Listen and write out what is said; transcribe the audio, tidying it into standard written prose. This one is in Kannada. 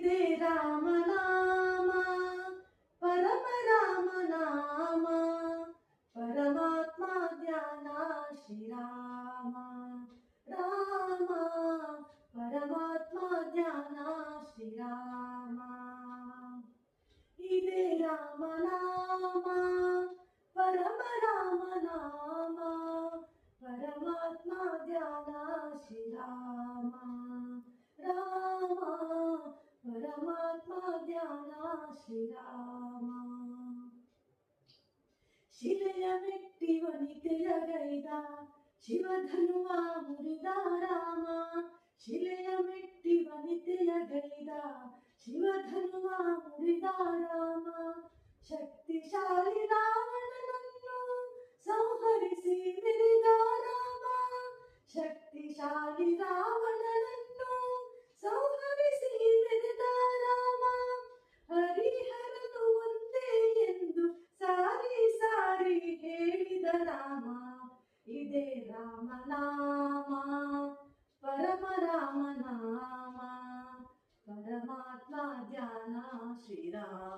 ಇದೇ ರಾಮನಾಮ ಪರಮ ರಾಮನಾಮ ಪರಮಾತ್ಮ ಧ್ಯಾನ ಶ್ರೀರಾಮ ರಾಮ ಪರಮಾತ್ಮ ಧ್ಯಾನ ಶ್ರೀರಾಮ ಇದೇ ರಾಮನಾಮ ಪರಮ ರಾಮನಾಮ ಪರಮಾತ್ಮ ಧ್ಯಾನ ಶ್ರೀರಾಮ ರಾಮ ಪರಮಾತ್ಮ ಧ್ಯಾನ ಶ್ರೀರಾಮ ಶಿಲೆಯ ಮೆಟ್ಟಿ ವನಿತೆಯಗೈದ ಶಿವಧನುವ ಮುರಿದ ರಾಮ ಶಿಲೆಯ ಮೆಟ್ಟಿ ವನಿತೆಯಗೈದ ಶಿವಧನುವ ಮುರಿದ ರಾಮ ಶಕ್ತಿಶಾಲಿ ರಾವಣನನ್ನು ಸಂಹರಿಸಿ ಮೆರೆದ ರಾಮ ಶಕ್ತಿಶಾಲಿ ರಾವಣನನ್ನು ಸಂಹರಿಸಿ ಮೆರೆದ ರಾಮ ಹರಿಹರನು ಒಂದೇ ಎಂದು ಸಾರಿ ಸಾರಿ ಹೇಳಿದ ರಾಮ ಇದೇ ರಾಮನಾಮ ಪರಮ ರಾಮನಾಮ ಪರಮಾತ್ಮ ಧ್ಯಾನ ಶ್ರೀರಾಮ